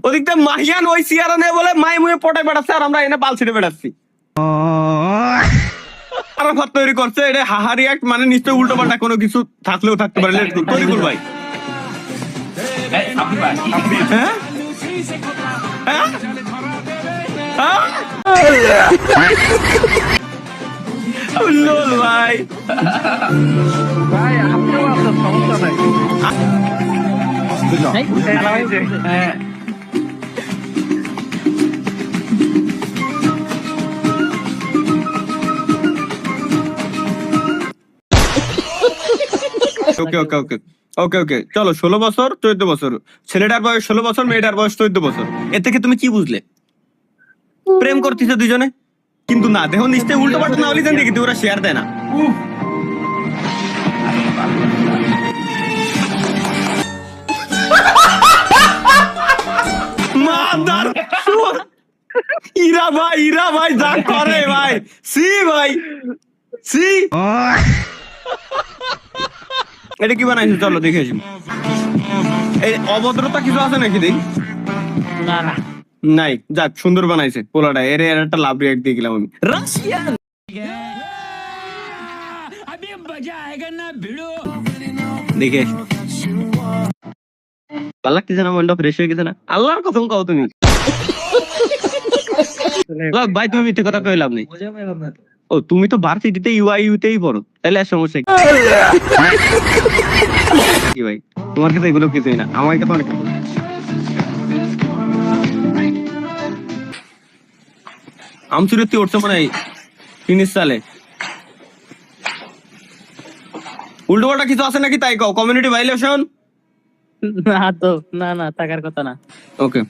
ওদিকটা মাহিয়ান ওই সিয়ারা নেই বলে মাই মুয়ে পটাই বেড়াচ্ছে আর আমরা এনে বালছিটে বেড়াচ্ছি। আরাফাত তৈরি করছে এটা হাহারি অ্যাক্ট, মানে নিশ্চয়ই উল্টো পাল্টা কোনো কিছু থাকলেও থাকতে পারে। তরিকুল ভাই হ্যাঁ হ্যাঁ উল্লুল ভাই ভাই আপনিও আপনার সমস্যা নাই। ওকে ওকে ওকে ওকে ওকে চলো 16 বছর 14 বছর, ছেলেটার বয়স 16 বছর, মেয়েটার বয়স 14 বছর। এর থেকে তুমি কি বুঝলে? প্রেম করতেছে দুজনে, কিন্তু না দেখো নিশ্চয়ই উল্টো পাল্টা না হলে জানি কিন্তু ওরা শেয়ার দেয় না। মাদার চোদ! ইরা ভাই যা করে ভাই, সি ভাই সি। এটা কি বানাইছে চলো দেখে আসি। এই অভদ্রতা কিছু আছে নাকি দেখ? না না নাই, যাক সুন্দর বানাইছে পোলাটা। এর একটা লাভ রিয়াক্ট দিয়ে গেলাম আমি। রাশিয়ান দেখে আসি। ভালো লাগতেছে না? মনটা ফ্রেশ হয়ে গেছে না? আল্লাহর কসম কও তুমি। ভাই তুমি মিথ্যে কথা কইলাম নেই। ও তুমি তো ভার্সিটিতে ইউআইইউতেই পড়ো, তাহলে আর সমস্যা কি ভাই? তোমার কাছে এগুলো কিছুই না, আমার কাছে অনেক। আমচুরিতে উঠছে মানে 3 সালে। উল্টো পাল্টা কিছু আছে নাকি তাই কও। Community violation? না তো না থাকার কথা না। ওকে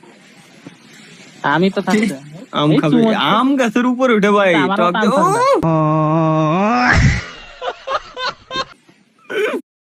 আমি তো থাকতে আম খাবে, আম গাছের উপরে উঠে ভাই আমারও টক টান দিয়ে- ঠান্ডা। ও!